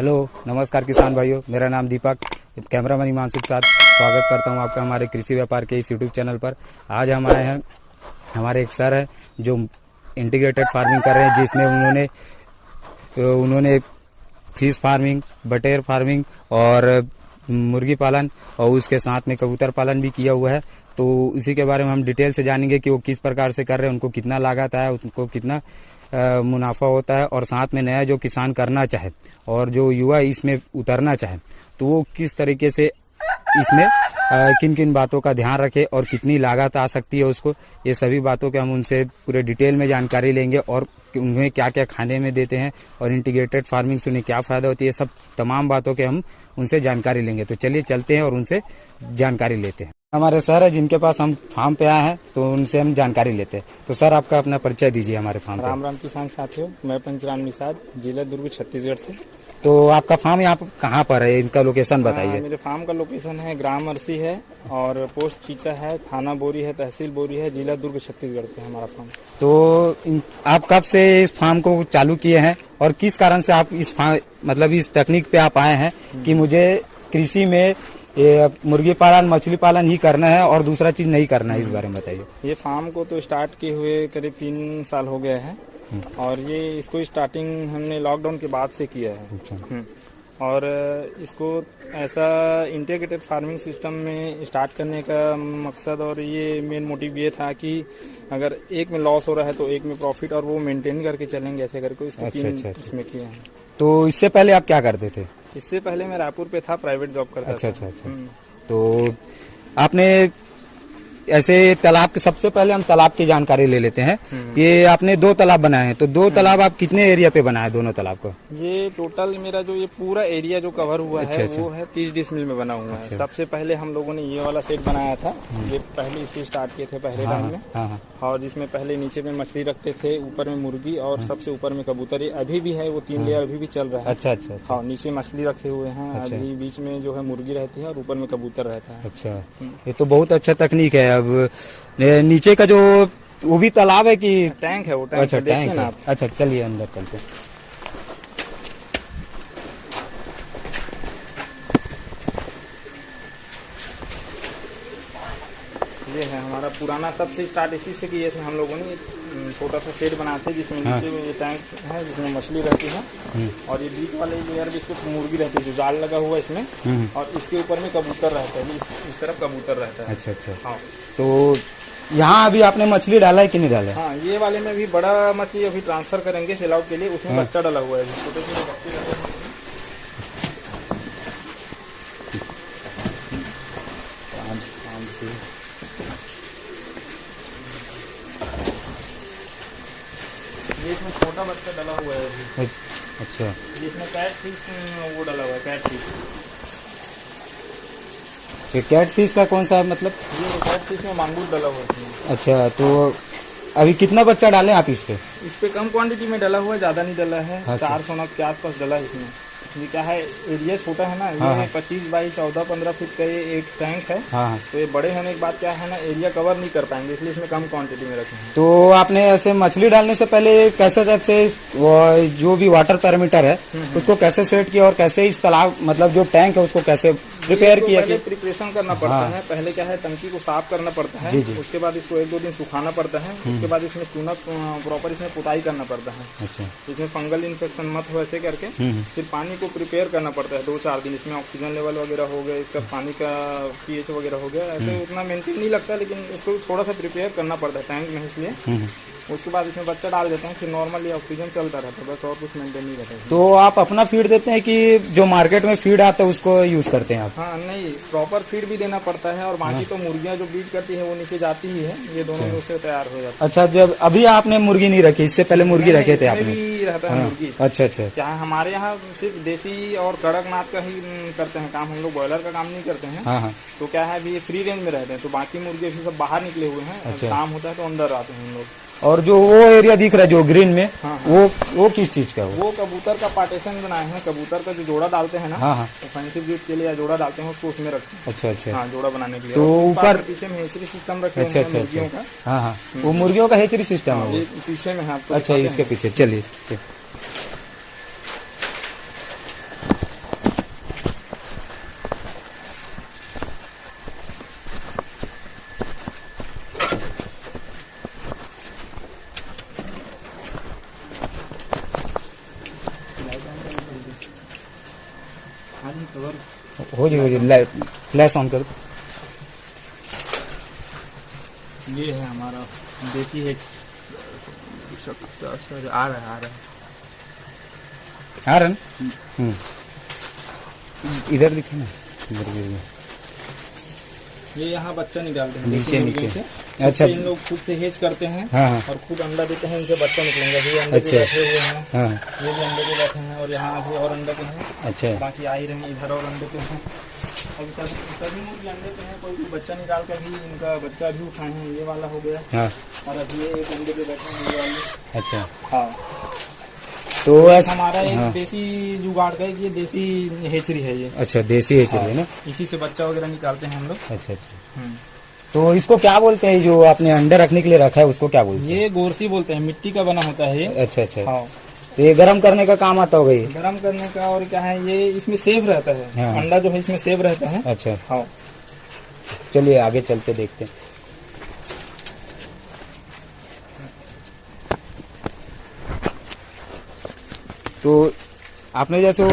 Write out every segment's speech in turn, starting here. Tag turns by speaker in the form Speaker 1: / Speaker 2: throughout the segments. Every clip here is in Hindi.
Speaker 1: हेलो, नमस्कार किसान भाइयों, मेरा नाम दीपक, कैमरामैन हिमांशु के साथ स्वागत करता हूं आपका हमारे कृषि व्यापार के इस यूट्यूब चैनल पर। आज हम आए हैं, हमारे एक सर है जो इंटीग्रेटेड फार्मिंग कर रहे हैं, जिसमें उन्होंने फिश फार्मिंग, बटेर फार्मिंग और मुर्गी पालन और उसके साथ में कबूतर पालन भी किया हुआ है। तो इसी के बारे में हम डिटेल से जानेंगे कि वो किस प्रकार से कर रहे हैं, उनको कितना लागत है, उनको कितना मुनाफा होता है, और साथ में नया जो किसान करना चाहे और जो युवा इसमें उतरना चाहे तो वो किस तरीके से इसमें किन किन बातों का ध्यान रखे और कितनी लागत आ सकती है उसको, ये सभी बातों के हम उनसे पूरे डिटेल में जानकारी लेंगे और उन्हें क्या क्या खाने में देते हैं और इंटीग्रेटेड फार्मिंग से उन्हें क्या फायदा होती है, सब तमाम बातों के हम उनसे जानकारी लेंगे। तो चलिए चलते हैं और उनसे जानकारी लेते हैं। हमारे सर है जिनके पास हम फार्म पे आए हैं, तो उनसे हम जानकारी लेते हैं। तो सर, आपका अपना परिचय दीजिए हमारे फार्म पे।
Speaker 2: राम राम किसान साथियों, मैं पंचराम निषाद, जिला दुर्ग, छत्तीसगढ़ से।
Speaker 1: तो आपका फार्म यहाँ कहाँ पर है, इनका लोकेशन बताइए।
Speaker 2: मेरे फार्म का लोकेशन है ग्राम अरसी है और पोस्ट चीचा है, थाना बोरी है, तहसील बोरी है, जिला दुर्ग, छत्तीसगढ़ पे हमारा फार्म।
Speaker 1: तो आप कब से इस फार्म को चालू किए हैं और किस कारण से आप इस मतलब इस तकनीक पे आप आए हैं कि मुझे कृषि में मुर्गी पालन, मछली पालन ही करना है और दूसरा चीज नहीं करना है, इस बारे में बताइए।
Speaker 2: ये फार्म को तो स्टार्ट किए हुए करीब 3 साल हो गए हैं और ये इसको स्टार्टिंग हमने लॉकडाउन के बाद से किया है। और इसको ऐसा इंटीग्रेटेड फार्मिंग सिस्टम में स्टार्ट करने का मकसद और ये मेन मोटिव ये था कि अगर एक में लॉस हो रहा है तो एक में प्रॉफिट, और वो मेंटेन करके चलेंगे ऐसे करके इसको इसमें किए हैं।
Speaker 1: तो इससे पहले आप क्या करते थे?
Speaker 2: इससे पहले मैं रायपुर पे था, प्राइवेट जॉब करता था।
Speaker 1: अच्छा। तो आपने ऐसे तालाब के, सबसे पहले हम तालाब की जानकारी ले लेते हैं। ये आपने 2 तालाब बनाए हैं, तो 2 तालाब आप कितने एरिया पे बनाए दोनों तालाब को?
Speaker 2: ये टोटल मेरा जो ये पूरा एरिया जो कवर हुआ है वो है 30 डिसमिल में बना हुआ है। सबसे पहले हम लोगों ने ये वाला सेट बनाया था, ये पहले इससे स्टार्ट किए थे पहले टाइम में। और जिसमें पहले नीचे में मछली रखते थे, ऊपर में मुर्गी और सबसे ऊपर में कबूतर। अभी भी है वो 3 लेयर अभी भी चल रहा है।
Speaker 1: अच्छा।
Speaker 2: हाँ, नीचे मछली रखे हुए हैं, अभी बीच में जो है मुर्गी रहती है और ऊपर में कबूतर रहता है।
Speaker 1: अच्छा, ये तो बहुत अच्छा तकनीक है। अब नीचे का जो वो भी तालाब है कि
Speaker 2: टैंक है? वो टैंक।
Speaker 1: अच्छा, टैंक है। अच्छा, चलिए अंदर चलते हैं।
Speaker 2: ये है हमारा पुराना, सबसे स्टार्ट इसी से किए थे हम लोगों ने। छोटा सा शेड बनाए थे जिसमें नीचे में ये टैंक है जिसमें मछली रहती है और ये बीच वाले लेयर भी इसको मुर्गी रहती है, जो जाल लगा हुआ है इसमें, और इसके ऊपर में कबूतर रहता है, इस तरफ कबूतर रहता है।
Speaker 1: अच्छा।
Speaker 2: हाँ,
Speaker 1: तो यहाँ अभी आपने मछली डाला है कि नहीं डाला है?
Speaker 2: हाँ, ये वाले में भी बड़ा मछली अभी ट्रांसफर करेंगे सेल आउट के लिए, उसमें बच्चा डाला हुआ है, छोटे छोटे बच्चे रहते हैं। ये इसमें छोटा बच्चा डाला हुआ है अभी।
Speaker 1: अच्छा।
Speaker 2: जिसमें कैट फिश वो डाला हुआ है, कैट फिश।
Speaker 1: ये कैट फिश का कौन सा, मतलब?
Speaker 2: ये कैट फिश में मांगूर डाला हुआ है।
Speaker 1: अच्छा, तो अभी कितना बच्चा डाले आप इस पे?
Speaker 2: कम क्वांटिटी में डाला हुआ है, ज्यादा नहीं डाला है। 400 नग के आसपास डाला है इसमें। ये क्या है, एरिया छोटा है ना, ये 25 बाई 14-15 फीट का ये एक टैंक है। तो ये बड़े होने के बाद क्या है ना, एरिया कवर नहीं कर पाएंगे, इसलिए इसमें कम क्वांटिटी में रखे हैं।
Speaker 1: तो आपने ऐसे मछली डालने से पहले कैसे टाइप से जो भी वाटर पैरामीटर है उसको कैसे सेट किया और कैसे इस तालाब, मतलब जो टैंक है उसको कैसे प्रिपेयर किया?
Speaker 2: पहले प्रिपरेशन करना पड़ता है। पहले क्या है, टंकी को साफ करना पड़ता है, उसके बाद इसको 1-2 दिन सुखाना पड़ता है, उसके बाद इसमें चूना प्रॉपर इसमें पुताई करना पड़ता है। अच्छा। इसमें फंगल इन्फेक्शन मत हो ऐसे करके। फिर पानी को प्रिपेयर करना पड़ता है 2-4 दिन। इसमें ऑक्सीजन लेवल वगैरह हो गया, इसका पानी का pH वगैरह हो गया। ऐसे उतना मेंटेन नहीं लगता, लेकिन इसको थोड़ा सा प्रिपेयर करना पड़ता है टैंक में, इसलिए। उसके बाद इसमें बच्चा डाल देते हैं, फिर नॉर्मली ऑक्सीजन चलता रहता है, बस और कुछ मेंटेन नहीं रहता है।
Speaker 1: तो आप अपना फीड देते हैं कि जो मार्केट में फीड आता है उसको यूज करते हैं आप?
Speaker 2: हाँ, नहीं, प्रॉपर फीड भी देना पड़ता है और बाकी तो मुर्गियां जो ब्रीड करती है वो नीचे जाती ही है, ये दोनों में उससे तैयार हो जाता है।
Speaker 1: अच्छा, जब अभी आपने मुर्गी नहीं रखी, इससे पहले मुर्गी रखे थे आपने?
Speaker 2: भी रहता है मुर्गी।
Speaker 1: अच्छा।
Speaker 2: क्या हमारे यहाँ सिर्फ देसी और कड़कनाथ का ही करते हैं काम, हम लोग ब्रॉयलर का काम नहीं करते हैं। तो क्या है, अभी फ्री रेंज में रहते हैं, तो बाकी मुर्गे भी सब बाहर निकले हुए हैं। काम होता है तो अंदर आते हैं हम लोग।
Speaker 1: और जो वो एरिया दिख रहा है जो ग्रीन में, वो किस चीज का?
Speaker 2: वो कबूतर का पार्टीशन बनाए हैं। कबूतर का जो जोड़ा डालते हैं ना, ऑफेंसिव ब्रीड के लिए या जोड़ा डालते हैं उसको उसमें रखते हैं। अच्छा। हाँ, जोड़ा बनाने के लिए। तो ऊपर पीछे में हेचरी सिस्टम रखे हैं मुर्गियों का।
Speaker 1: हाँ, वो मुर्गियों का हेचरी सिस्टम है
Speaker 2: पीछे में है आपको।
Speaker 1: अच्छा, इसके पीछे चलिए। हो जी फ्लैश ऑन कर।
Speaker 2: ये है हमारा देसी है। आ रहा है
Speaker 1: आ रहा है। इधर दिखे ना, इधर
Speaker 2: ये यहाँ बच्चा निकालते हैं
Speaker 1: नीचे नीचे।
Speaker 2: अच्छा, इन लोग खुद से हेज करते हैं।
Speaker 1: हाँ हाँ।
Speaker 2: और खुद अंडा देते हैं, इनसे बच्चा निकलेंगे। ये अंडे पे बैठे हुए हैं। हाँ। ये भी अंडे पे बैठे हैं और यहाँ भी और अंडे पे हैं। अच्छा, बाकी आ ही रहे हैं इधर और अंडे पे हैं। अभी सभी मुर्गी अंडे पे हैं। कोई बच्चा निकाल कर भी इनका बच्चा भी उठाए हैं। ये वाला हो गया। हाँ। और अभी ये एक अंडे पे बैठे हैं, ये वाले। अच्छा, हाँ। तो हमारा एक देसी जुगाड़ का ये देसी हेचरी है ये। अच्छा, देसी हेचरी है ना, इसी से बच्चा वगैरह निकालते हैं हम लोग। अच्छा अच्छा। तो इसको क्या बोलते हैं, जो आपने अंडे रखने के लिए रखा है उसको क्या बोलते हैं? ये गोरसी बोलते हैं, मिट्टी का बना होता है ये। अच्छा अच्छा। हाँ। तो ये गर्म करने का काम आता होगा? ये गर्म करने का, और क्या है, ये इसमें सेफ रहता है। हाँ। अंडा जो है इसमें सेफ रहता है। अच्छा, हाँ। चलिए आगे चलते देखते हैं। तो आपने जैसे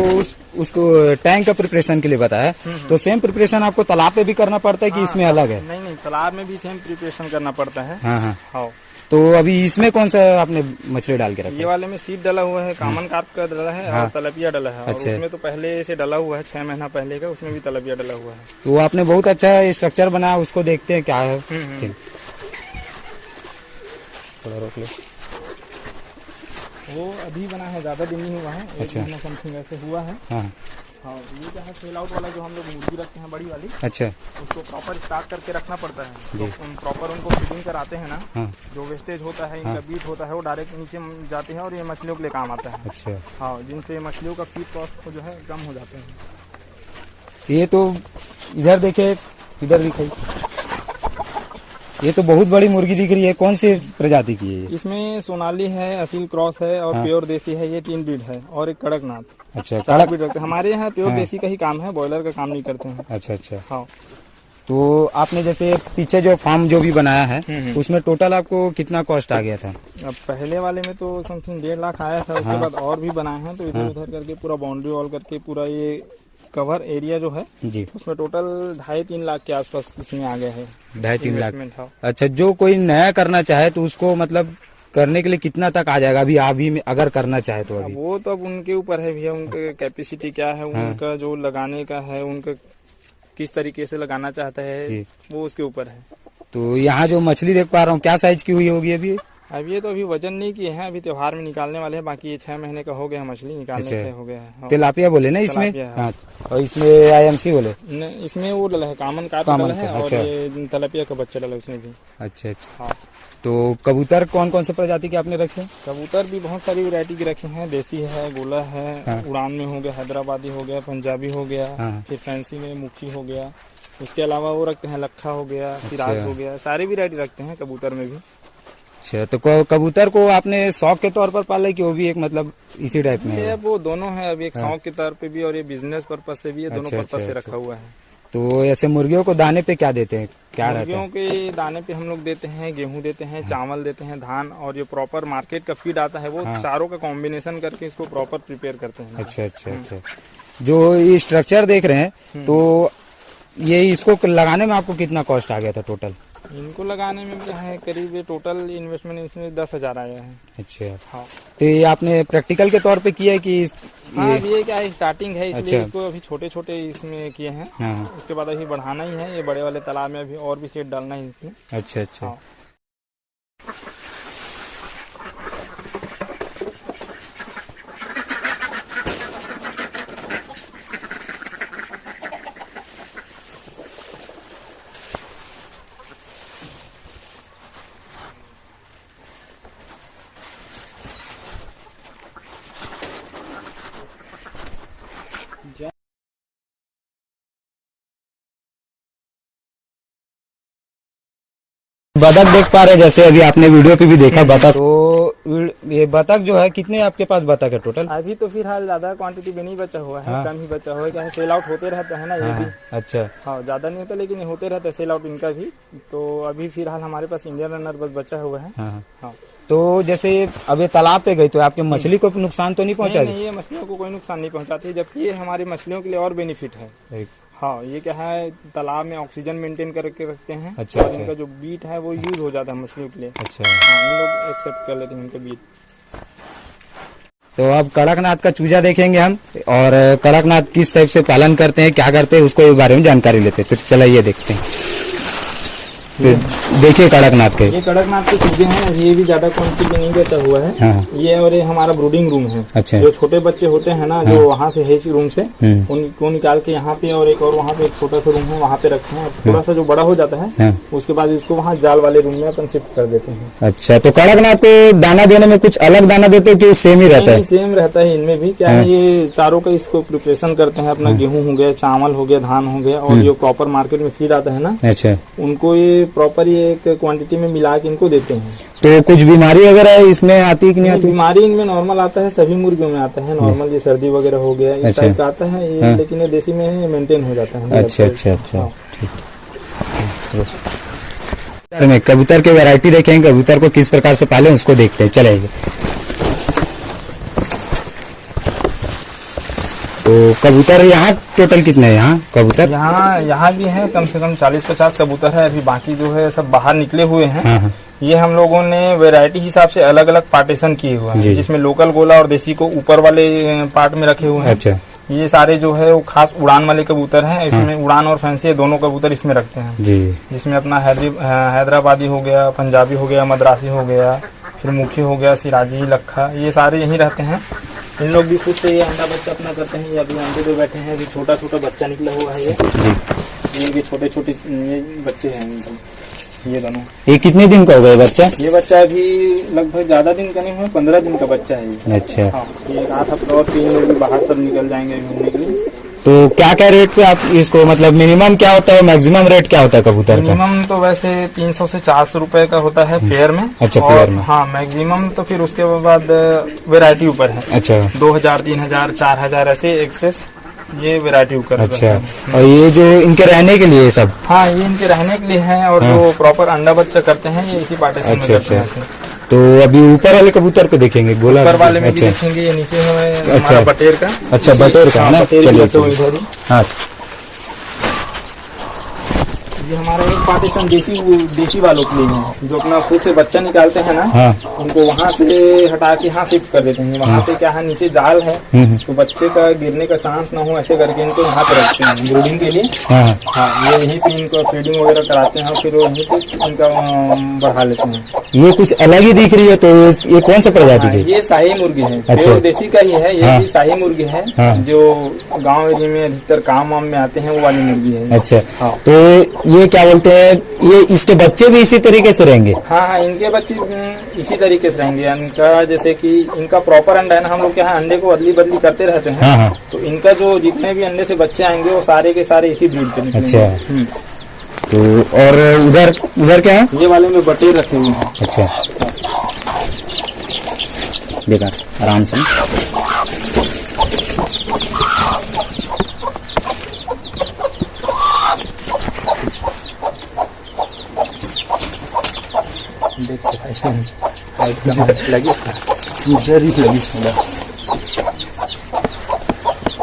Speaker 2: उसको टैंक का प्रिपरेशन के लिए बताया, तो सेम प्रिपरेशन आपको तालाब पे भी करना पड़ता है कि इसमें अलग है? नहीं, तालाब में भी सेम प्रिपरेशन करना पड़ता है। हाँ हाँ हाँ। तो अभी इसमें कौन सा आपने मछली डाल के रखा? ये वाले में सीप डाला हुआ है, कॉमन कार्प का डाला है। हाँ। और तलपिया डाला है। अच्छा। और उसमें तो पहले से डाला हुआ है, 6 महीना पहले का, उसमें भी तलपिया डाला हुआ है। तो आपने बहुत अच्छा स्ट्रक्चर बनाया, उसको देखते हैं क्या है। थोड़ा रोक लो। वो अभी बना है, ज्यादा दिन नहीं हुआ है। अच्छा। 1 महीना समथिंग ऐसे हुआ है। हाँ हाँ। ये क्या है, सेल आउट वाला जो हम लोग मुर्गी रखते हैं बड़ी वाली। अच्छा। उसको प्रॉपर स्टार्ट करके रखना पड़ता है। तो प्रॉपर उनको फीडिंग कराते हैं ना। हाँ। जो वेस्टेज होता है, इनका बीट होता है, वो डायरेक्ट नीचे जाते हैं और ये मछलियों के लिए काम आता है। अच्छा। हाँ, जिनसे मछलियों का फीड कॉस्ट जो है कम हो जाते हैं। ये तो इधर देखे, इधर दिखाई, ये तो बहुत बड़ी मुर्गी दिख रही है। कौन सी प्रजाति की है? इसमें सोनाली है, असील क्रॉस है और प्योर देसी है। ये 3 ब्रीड है और एक कड़कनाथ। अच्छा, कड़क ब्रीड रखते हैं हमारे यहाँ। प्योर देसी का ही काम है, बॉयलर का काम नहीं करते हैं। अच्छा अच्छा। हाँ। तो आपने जैसे पीछे जो फार्म जो भी बनाया है, उसमें टोटल आपको कितना कॉस्ट आ गया था? अब पहले वाले में तो समथिंग 1.5 लाख आया था। उसके बाद और भी बनाए हैं, तो इधर उधर करके पूरा बाउंड्री वॉल करके पूरा ये कवर एरिया जो है जी, उसमें टोटल 2.5-3 लाख के आसपास इसमें आ गया है। 2.5-3 लाख। अच्छा, जो कोई नया करना चाहे तो उसको मतलब करने के लिए कितना तक आ जाएगा अभी में अगर करना चाहे तो? अभी वो तो अब उनके ऊपर है भैया, उनका कैपेसिटी क्या है। हाँ। उनका जो लगाने का है, उनका किस तरीके से लगाना चाहता है, वो उसके ऊपर है। तो यहाँ जो मछली देख पा रहा हूँ, क्या साइज की हुई होगी अभी? अब ये तो अभी वजन नहीं किए हैं, अभी त्योहार में निकालने वाले हैं। बाकी ये 6 महीने का हो गया है, मछली निकालने के हो गया है। तिलापिया बोले ना इसमें? हाँ। और इसमें IMC बोले? इसमें वो डला है, कॉमन कार्प डला है। और ये तलपिया का बच्चा डला उसमें भी। अच्छा अच्छा। हाँ। तो कबूतर कौन कौन से प्रजाति के आपने रखे? कबूतर भी बहुत सारी वैरायटी के रखे हैं। देसी है, गोला है। हाँ। उड़ान में हो गया, हैदराबादी हो गया, पंजाबी हो गया। हाँ। फिर फैंसी में मुखी हो गया। उसके अलावा वो रखते हैं, लखा हो गया, सिराज हो गया, सारी वैरायटी रखते हैं कबूतर में भी। अच्छा, तो कबूतर को आपने शौक के तौर पर पाला कि वो भी एक मतलब इसी टाइप में है? वो दोनों है, अभी एक शौक के तौर पे भी और ये बिजनेस पर्पज से भी है। दोनों पर्पज से रखा हुआ है। तो ऐसे मुर्गियों को दाने पे क्या देते हैं, क्या रहता है? मुर्गियों के दाने पे हम लोग देते हैं गेहूं देते हैं, चावल देते हैं, धान, और जो प्रॉपर मार्केट का फीड आता है वो चारों का कॉम्बिनेशन करके इसको प्रॉपर प्रिपेयर करते हैं। अच्छा अच्छा अच्छा। जो ये स्ट्रक्चर देख रहे हैं, तो ये इसको लगाने में आपको कितना कॉस्ट आ गया था टोटल? इनको लगाने में क्या है, करीब टोटल इन्वेस्टमेंट इसमें 10,000 आया है। अच्छा। हाँ। तो ये आपने प्रैक्टिकल के तौर पे किया है कि? हाँ, ये क्या है, स्टार्टिंग है, इसलिए अच्छा। इसको अभी छोटे छोटे इसमें किए हैं। हाँ। उसके बाद अभी बढ़ाना ही है। ये बड़े वाले तालाब में अभी और भी सेट डालना है इसमें। अच्छा अच्छा। हाँ। बतख देख पा रहे हैं, जैसे अभी आपने वीडियो पे भी देखा बतख। तो ये बतख जो है, कितने आपके पास बतख है टोटल? अभी तो फिलहाल ज्यादा क्वांटिटी में नहीं बचा हुआ है। हाँ। कम ही बचा हुआ है। क्या है, सेल आउट होते रहता है ना। ये भी अच्छा। हाँ, ज्यादा नहीं होता लेकिन होते रहता है सेल आउट इनका भी। तो अभी फिलहाल हमारे पास इंडियन रनर बस बचा हुआ है। हाँ।
Speaker 1: तो जैसे अब ये तालाब पे गई तो आपके मछली को नुकसान तो नहीं पहुंचा
Speaker 2: नहीं, ये मछलियों को कोई नुकसान नहीं पहुंचाती, जबकि ये हमारी मछलियों के लिए और बेनिफिट है। हाँ, ये क्या है, तालाब में ऑक्सीजन मेंटेन करके रखते हैं।
Speaker 1: अच्छा,
Speaker 2: और इनका जो बीट है वो यूज हो जाता है मछलियों के लिए।
Speaker 1: अच्छा,
Speaker 2: हाँ, इन लोग एक्सेप्ट कर लेते हैं इनका बीट।
Speaker 1: तो अब कड़कनाथ का चूजा देखेंगे हम, और कड़कनाथ किस टाइप से पालन करते हैं, क्या करते हैं, उसको इस बारे में जानकारी लेते हैं। तो चलिए देखते हैं। तो देखिए कड़कनाथ के,
Speaker 2: ये कड़कनाथ के चूजे हैं, ये भी ज्यादा क्वांटिटी नहीं देता हुआ है।
Speaker 1: हाँ।
Speaker 2: ये और ये हमारा ब्रूडिंग रूम है।
Speaker 1: अच्छा।
Speaker 2: जो छोटे बच्चे होते हैं ना,
Speaker 1: हाँ।
Speaker 2: जो वहाँ से हेच रूम से उनको निकाल के यहाँ पे, और एक और वहाँ पे एक छोटा सा रूम है, वहाँ पे रखते हैं। थोड़ा सा जो बड़ा हो जाता है,
Speaker 1: हाँ।
Speaker 2: उसके बाद इसको वहाँ जाल वाले रूम में अपन शिफ्ट कर देते हैं।
Speaker 1: अच्छा, तो कड़कनाथ को दाना देने में कुछ अलग दाना देते हो कि सेम ही रहता है?
Speaker 2: सेम रहता है इनमें भी। क्या है, ये चारों का इसको प्रिपरेशन करते हैं अपना। गेहूं हो गया, चावल हो गया, धान हो गया, और जो प्रॉपर मार्केट में फीड आता है ना,
Speaker 1: अच्छा,
Speaker 2: उनको ये प्रॉपर ये एक क्वांटिटी में मिला के इनको देते हैं।
Speaker 1: तो कुछ बीमारी वगैरह इसमें आती है कि नहीं आती?
Speaker 2: बीमारी इनमें नॉर्मल आता है, सभी मुर्गियों में आता है नॉर्मल। ये सर्दी वगैरह हो गया, इस
Speaker 1: अच्छा।
Speaker 2: टाइप का आता है ये।
Speaker 1: हाँ।
Speaker 2: लेकिन ये देसी में मेंटेन हो जाता है।
Speaker 1: अच्छा अच्छा अच्छा,
Speaker 2: हाँ।
Speaker 1: ठीक। में कबूतर के वैरायटी देखेंगे, कबूतर को किस प्रकार से पाले उसको देखते हैं, चलेंगे। तो कबूतर यहाँ टोटल कितने हैं यहाँ कबूतर?
Speaker 2: यहाँ भी है कम से कम 40-50 कबूतर है। अभी बाकी जो है सब बाहर निकले हुए हैं।
Speaker 1: हाँ हाँ।
Speaker 2: ये हम लोगों ने वैरायटी हिसाब से अलग अलग पार्टीशन किए हुए हैं, जिसमें लोकल गोला और देसी को ऊपर वाले पार्ट में रखे हुए हैं।
Speaker 1: अच्छा।
Speaker 2: ये सारे जो है वो खास उड़ान वाले कबूतर हैं। इसमें उड़ान और फैंसी दोनों कबूतर इसमें रखते हैं
Speaker 1: जी।
Speaker 2: जिसमें अपना हैदराबादी हो गया, पंजाबी हो गया, मद्रासी हो गया, फिर मुखी हो गया, सिराजी, लखा, ये सारे यहीं रहते हैं। इन लोग भी खुद से ये अंडा बच्चा अपना करते हैं। ये अभी अंडे पे बैठे हैं, अभी छोटा छोटा बच्चा निकला हुआ है। ये भी छोटे छोटे ये बच्चे हैं ये दोनों।
Speaker 1: ये कितने दिन का हो गया बच्चा?
Speaker 2: ये बच्चा अभी लगभग ज्यादा दिन का नहीं हुआ, 15 दिन का बच्चा है ये।
Speaker 1: अच्छा।
Speaker 2: हाँ, ये 8 हफ्ते और 3 लोग भी बाहर सब निकल जाएंगे घूमने के लिए।
Speaker 1: तो क्या क्या रेट पे आप इसको, मतलब मिनिमम क्या होता है, मैक्सिमम रेट क्या होता है कबूतर का?
Speaker 2: मिनिमम तो वैसे 300 से 400 रुपए का होता है पेयर में।
Speaker 1: अच्छा,
Speaker 2: और
Speaker 1: पेयर में।
Speaker 2: हाँ, मैक्सिमम तो फिर उसके बाद वैरायटी ऊपर है।
Speaker 1: अच्छा।
Speaker 2: 2000, 3000, 4000 ऐसे एक्सेस ये वैरायटी ऊपर।
Speaker 1: अच्छा। और ये जो इनके रहने के लिए सब?
Speaker 2: हाँ, ये इनके रहने के लिए है। और जो प्रॉपर अंडा बच्चा करते हैं ये इसी पार्टीशन में करते हैं।
Speaker 1: तो अभी ऊपर वाले कबूतर को देखेंगे, गोला
Speaker 2: ऊपर वाले में भी देखेंगे। ये नीचे है हमारा बटेर का।
Speaker 1: अच्छा, बटेर का है ना?
Speaker 2: चलिए।
Speaker 1: हाँ,
Speaker 2: ये हमारा एक पार्टीशन देसी वालों के लिए है, जो अपना खुद से बच्चा निकालते हैं ना। हाँ। उनको वहाँ से हटा के यहाँ शिफ्ट कर देते हैं। वहाँ पे क्या है, नीचे जाल है, तो बच्चे का गिरने का चांस ना हो, ऐसे करके इनको यहाँ पे रखते हैं ब्रीडिंग के लिए। हाँ, ये यहीं पे इनको फीडिंग वगैरह कराते हैं, फिर वहीं पे इनका बढ़ा लेते हैं।
Speaker 1: ये कुछ अलग ही दिख रही है, तो ये कौन सा प्रजाति की?
Speaker 2: ये शाही मुर्गी है।
Speaker 1: अच्छा।
Speaker 2: देसी का ही है ये भी शाही मुर्गी है। जो गाँव एरिया में अधिकतर काम वाम में आते हैं वो वाली मुर्गी है।
Speaker 1: अच्छा। तो ये क्या बोलते हैं, ये इसके बच्चे भी इसी तरीके से रहेंगे?
Speaker 2: हाँ, इनके बच्चे इसी तरीके से रहेंगे। इनका जैसे कि इनका प्रॉपर अंडा है ना, हम लोग के यहाँ अंडे को अदली बदली करते रहते हैं। हाँ। तो इनका जो जितने भी अंडे से बच्चे आएंगे वो सारे के सारे इसी ब्रीड के निकलेंगे।
Speaker 1: अच्छा। तो और उधर क्या है?
Speaker 2: ये वाले में बटेर रखे हुए हैं।
Speaker 1: अच्छा, देखा आराम से।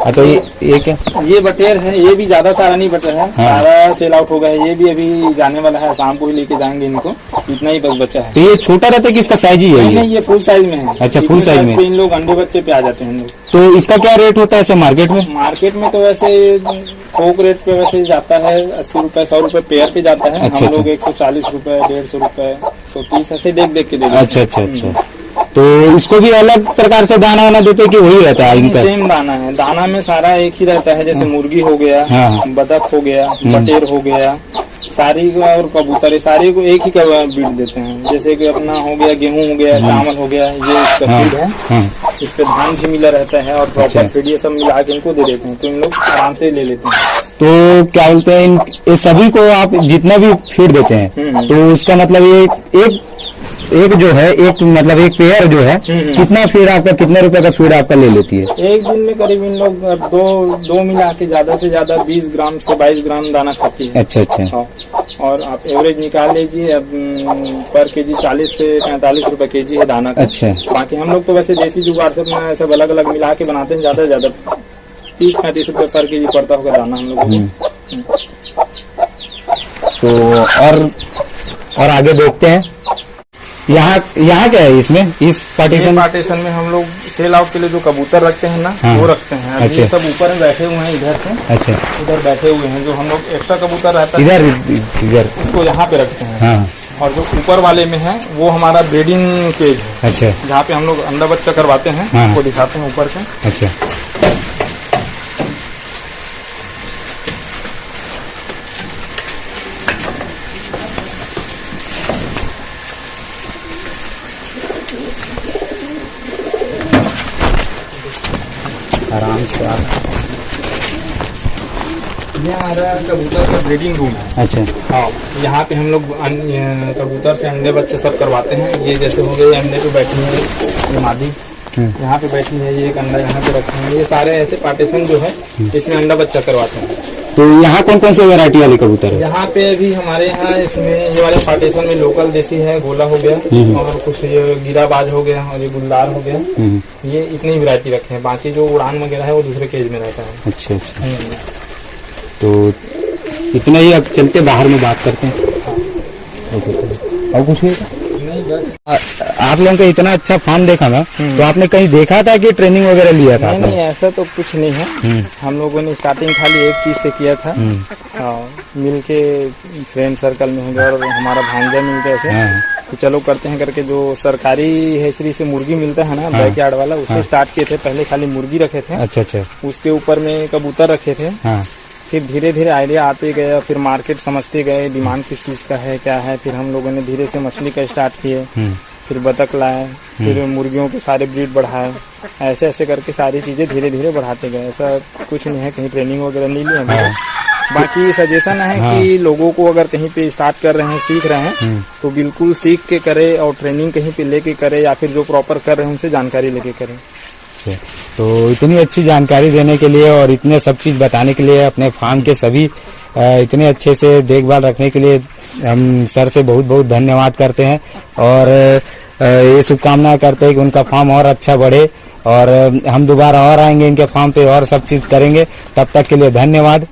Speaker 1: तो ये क्या?
Speaker 2: ये बटेर है। ये भी ज्यादा सारा नहीं बटेर है। हाँ। सारा सेल आउट हो गया है। ये भी अभी जाने वाला है, शाम को ही लेके जाएंगे इनको। इतना ही बस बचा है।
Speaker 1: तो ये छोटा रहता है कि इसका साइज ही है?
Speaker 2: नहीं, ये फुल साइज में है।
Speaker 1: अच्छा, फुल साइज में
Speaker 2: इन लोग अंडे बच्चे पे आ जाते हैं लोग।
Speaker 1: तो इसका क्या रेट होता है ऐसे मार्केट में?
Speaker 2: मार्केट में तो वैसे थोक रेट पे वैसे जाता है 80 रुपए, 100 रुपए पेयर पे जाता है।
Speaker 1: अच्छा,
Speaker 2: हम लोग 140 रुपए, 150 रुपए, 130 ऐसे देख के दे।
Speaker 1: अच्छा अच्छा अच्छा। तो इसको भी अलग प्रकार से दाना वाना देते कि वही रहता है इनका?
Speaker 2: सेम दाना है। दाना में सारा एक ही रहता है, जैसे मुर्गी हो गया, बतख हो गया, बटेर हो गया, सारी और कबूतर, सारी को एक ही का बीट देते हैं। जैसे कि अपना हो गया गेहूं हो गया, चावल हो गया, ये इसका फीड है। इस पे धान भी मिला रहता है और प्रॉपर फीड ये सब मिला के इनको दे देते हैं, तो इन लोग आराम से ले लेते हैं।
Speaker 1: तो क्या बोलते हैं, ये सभी को आप जितना भी फीड देते हैं तो उसका मतलब ये एक जो है एक मतलब एक पेयर जो है कितना फीड आपका, कितने रुपए का फीड आपका ले लेती है?
Speaker 2: एक दिन में करीब इन लोग दो मिला के ज्यादा से ज्यादा 20 ग्राम से 22 ग्राम दाना खाती है।
Speaker 1: अच्छा अच्छा।
Speaker 2: हाँ। और आप एवरेज निकाल लीजिए, अब पर केजी 40 से 45 रुपए केजी है दाना का। अच्छा। बाकी हम लोग तो वैसे देसी जुगाड़ से सब अलग अलग मिला के बनाते हैं, ज्यादा से ज्यादा 30-35 रुपए पर केजी पड़ता होगा दाना हम लोगों को।
Speaker 1: तो और आगे देखते हैं, यहाँ क्या है इसमें, इस पार्टीशन
Speaker 2: में हम लोग सेल आउट के लिए जो कबूतर रखते हैं ना, हाँ। वो रखते हैं। अच्छा। ये सब ऊपर में बैठे हुए हैं इधर से। अच्छा। इधर बैठे हुए हैं जो हम लोग एक्स्ट्रा कबूतर रहता है इधर तो यहाँ पे रखते हैं। हाँ। और जो ऊपर वाले में है वो हमारा ब्रीडिंग केज है। अच्छा। जहाँ पे हम लोग अंडा बच्चा करवाते हैं। हाँ। वो दिखाते हैं ऊपर से। अच्छा। आराम से आप, ये हमारा कबूतर का ब्रीडिंग रूम है। अच्छा। हाँ, यहाँ पे हम लोग कबूतर से अंडे बच्चे सब करवाते हैं। ये जैसे हो गए अंडे पे बैठी है ये मादी, यहाँ पे बैठी है, ये एक अंडा यहाँ पे रखे हैं। ये सारे ऐसे पार्टीशन जो है इसमें अंडा बच्चा करवाते हैं। तो यहाँ कौन कौन से वैरायटी वाले कबूतर है? यहाँ पे अभी हमारे यहाँ इसमें ये वाले पार्टीशन में लोकल देसी है, गोला हो गया और कुछ ये गिराबाज हो गया और ये गुलदार हो गया। ये इतनी वैरायटी रखे हैं। बाकी जो उड़ान वगैरह है वो दूसरे केज में रहता है। अच्छा अच्छा। तो इतना ही, अब चलते बाहर में बात करते हैं। और कुछ नहीं, आप लोगों का इतना अच्छा फार्म देखा मैं, तो आपने कहीं देखा था कि ट्रेनिंग वगैरह लिया था? नहीं, ऐसा तो कुछ नहीं है। हम लोगों ने स्टार्टिंग खाली एक चीज से किया था, मिल के फ्रेंड सर्कल में होंगे और हमारा भांजा मिलते ऐसे तो चलो करते हैं करके, जो सरकारी हेचरी से मुर्गी मिलता है ना, बैकयार्ड वाला, उससे स्टार्ट किए थे। पहले खाली मुर्गी रखे थे। अच्छा अच्छा। उसके ऊपर में कबूतर रखे थे। फिर धीरे धीरे आइडिया आते गया, फिर मार्केट समझते गए डिमांड किस चीज का है क्या है। फिर हम लोगों ने धीरे से मछली का स्टार्ट किए, फिर बतख लाए, फिर मुर्गियों के सारे ब्रीड बढ़ाए। ऐसे ऐसे करके सारी चीजें धीरे धीरे बढ़ाते गए। ऐसा कुछ नहीं है, कहीं ट्रेनिंग वगैरह नहीं ली हमने। बाकी सजेशन है कि लोगों को अगर कहीं पे स्टार्ट कर रहे हैं, सीख रहे हैं, तो बिल्कुल सीख के करे और ट्रेनिंग कहीं पे लेके करे, या फिर जो प्रॉपर कर रहे हैं उनसे जानकारी लेके करें। तो इतनी अच्छी जानकारी देने के लिए और इतने सब चीज बताने के लिए, अपने फार्म के सभी इतने अच्छे से देखभाल रखने के लिए हम सर से बहुत बहुत धन्यवाद करते हैं। और ये शुभकामनाएं करते हैं कि उनका फार्म और अच्छा बढ़े, और हम दोबारा और आएंगे इनके फार्म पे और सब चीज करेंगे। तब तक के लिए धन्यवाद।